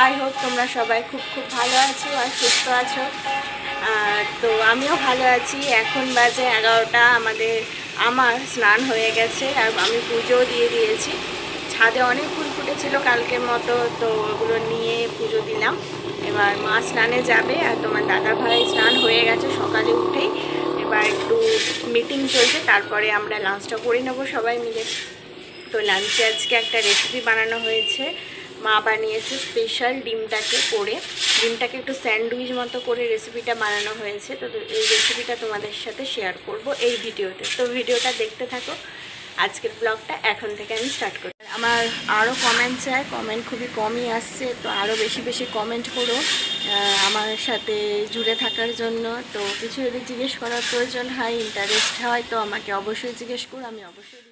I hope তোমরা সবাই খুব খুব ভালো আছো আর সুস্থ আছো। তো আমিও ভালো আছি। এখন বাজে 11টা। আমার স্নান হয়ে গেছে আর আমি পুজোও দিয়ে দিয়েছি। ছাদে অনেক ফুল ফুটেছিল কালকের মতো, তো ওগুলো নিয়ে পুজো দিলাম। এবার মা স্নানে যাবে আর তোমার দাদা ভাই স্নান হয়ে গেছে সকালে উঠেই। এবার একটু মিটিং চলছে, তারপরে আমরা লাঞ্চটা করে নেবো সবাই মিলে। তো লাঞ্চে আজকে একটা রেসিপি বানানো হয়েছে। মা বানিয়েছে স্পেশাল ডিমটাকে একটু স্যান্ডউইচ মতো করে রেসিপিটা বানানো হয়েছে। তো এই রেসিপিটা তোমাদের সাথে শেয়ার করব এই ভিডিওতে। তো ভিডিওটা দেখতে থাকো। আজকের ব্লগটা এখন থেকে আমি স্টার্ট করি। আমার আরও কমেন্ট চাই, কমেন্ট খুবই কমই আসছে, তো আরও বেশি বেশি কমেন্ট করো আমার সাথে জুড়ে থাকার জন্য। তো কিছু যদি জিজ্ঞেস করার প্রয়োজন হয়, ইন্টারেস্ট হয়, তো আমাকে অবশ্যই জিজ্ঞেস করো, আমি অবশ্যই।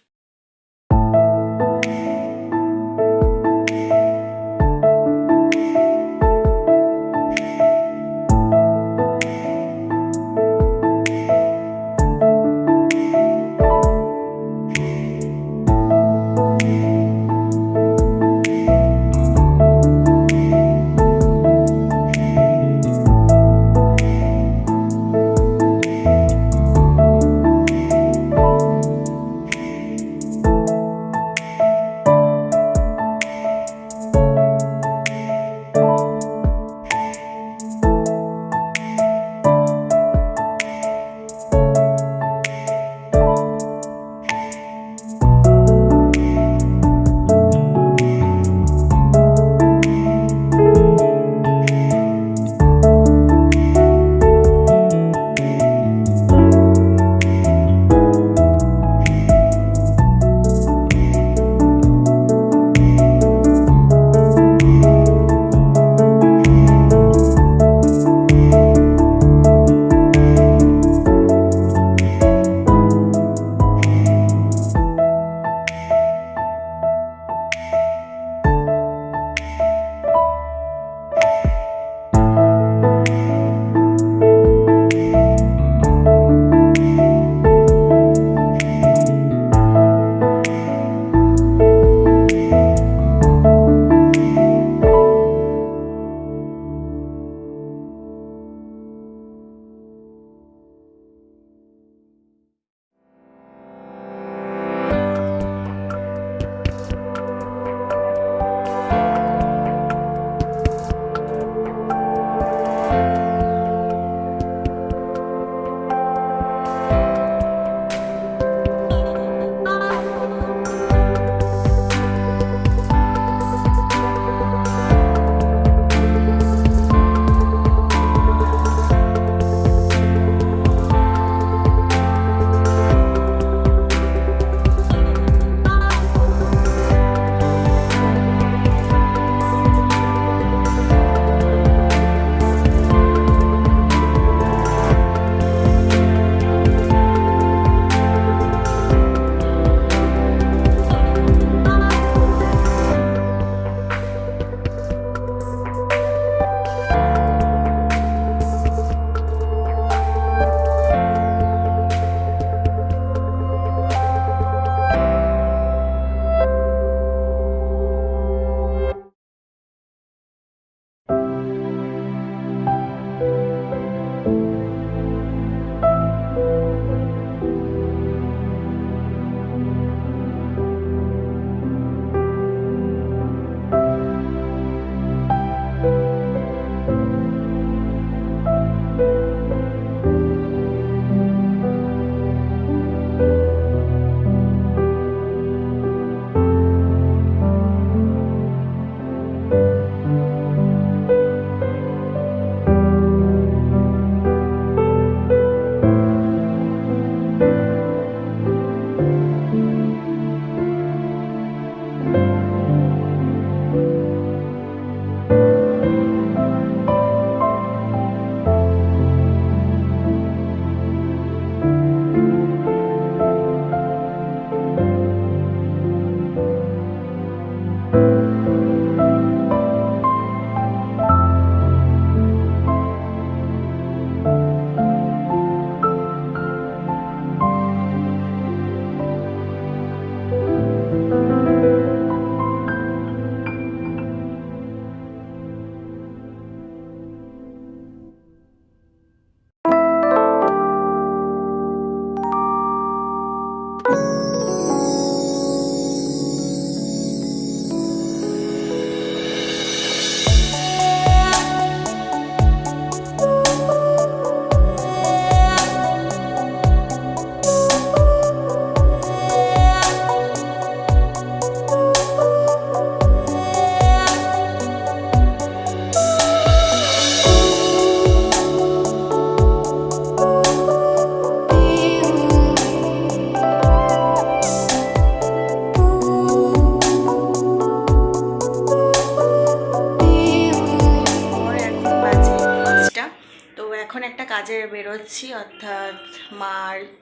বেরোচ্ছি, অর্থাৎ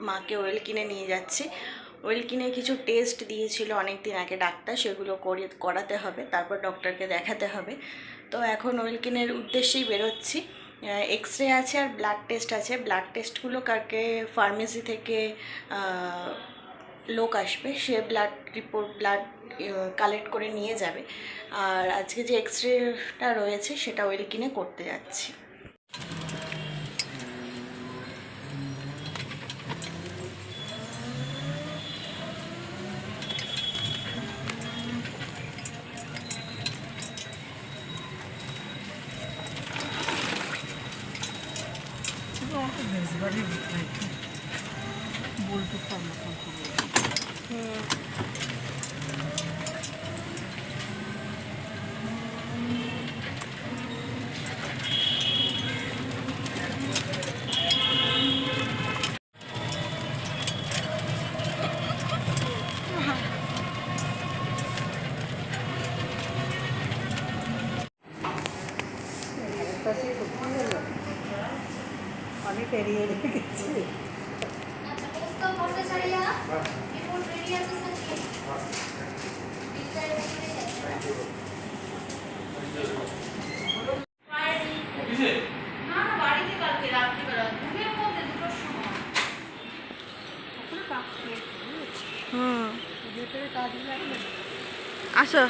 মাকে ওয়েল কিনে নিয়ে যাচ্ছি। ওয়েল কিনে কিছু টেস্ট দিয়েছিল অনেক দিন আগে ডাক্তার, সেগুলো করাতে হবে, তারপর ডক্টরকে দেখাতে হবে। তো এখন ওয়েল কিনের উদ্দেশ্যেই বেরোচ্ছি। এক্স রে আছে আর ব্লাড টেস্ট আছে। ব্লাড টেস্টগুলো কালকে ফার্মেসি থেকে লোক আসবে, সে ব্লাড কালেক্ট করে নিয়ে যাবে। আর আজকে যে এক্স রেটা রয়েছে সেটা ওয়েল কিনে করতে যাচ্ছি। অনেক এড়িয়ে রেখেছি। আসো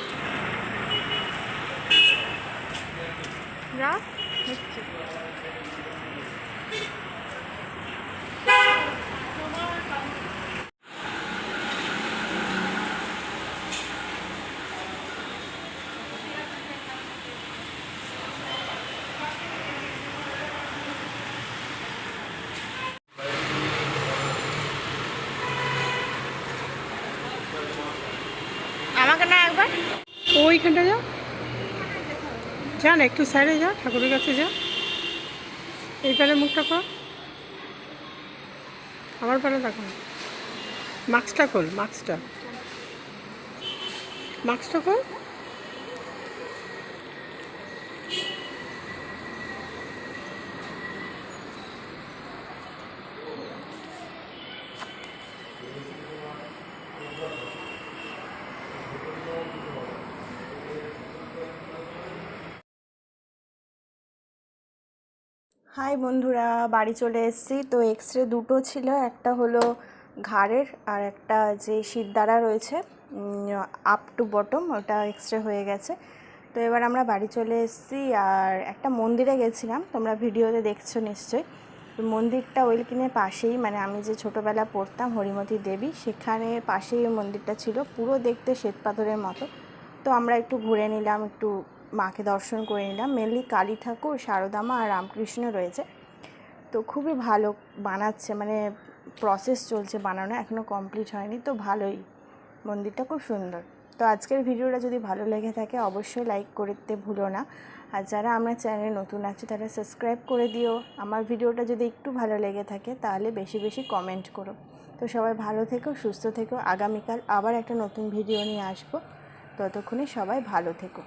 যা হচ্ছে। আমাকে না একবার ওইখানটা যা, যা না একটু সাইডে যা, ঠাকুরের কাছে যা। এইখানে মুখটা কর, আমার পারে দেখো। মাস্কটা খোল, মাস্কটা খোল। হাই বন্ধুরা, বাড়ি চলে এসেছি। তো এক্স রে দুটো ছিল, একটা হলো ঘাড়ের আর একটা যে শিরদাঁড়া রয়েছে আপ টু বটম, ওটা এক্স রে হয়ে গেছে। তো এবার আমরা বাড়ি চলে এসেছি। আর একটা মন্দিরে গেছিলাম, তোমরা ভিডিওতে দেখছো নিশ্চয়ই। তো মন্দিরটা ওইখানে পাশেই, মানে আমি যে ছোটোবেলা পড়তাম হরিমতি দেবী, সেখানে পাশেই ওই মন্দিরটা ছিল, পুরো দেখতে শ্বেতপাথরের মতো। তো আমরা একটু ঘুরে নিলাম, একটু মাকে দর্শন করে নিলাম। মেনলি কালী ঠাকুর, শারদা মা আর রামকৃষ্ণ রয়েছে। তো খুবই ভালো বানাচ্ছে, মানে প্রসেস চলছে বানানো, এখনও কমপ্লিট হয়নি। তো ভালোই, মন্দিরটা খুব সুন্দর। তো আজকের ভিডিওটা যদি ভালো লেগে থাকে অবশ্যই লাইক করতে ভুলো না। আর যারা আমার চ্যানেলে নতুন আছে তারা সাবস্ক্রাইব করে দিও। আমার ভিডিওটা যদি একটু ভালো লেগে থাকে তাহলে বেশি বেশি কমেন্ট করো। তো সবাই ভালো থেকো, সুস্থ থেকো। আগামীকাল আবার একটা নতুন ভিডিও নিয়ে আসবো। ততক্ষণে সবাই ভালো থেকো।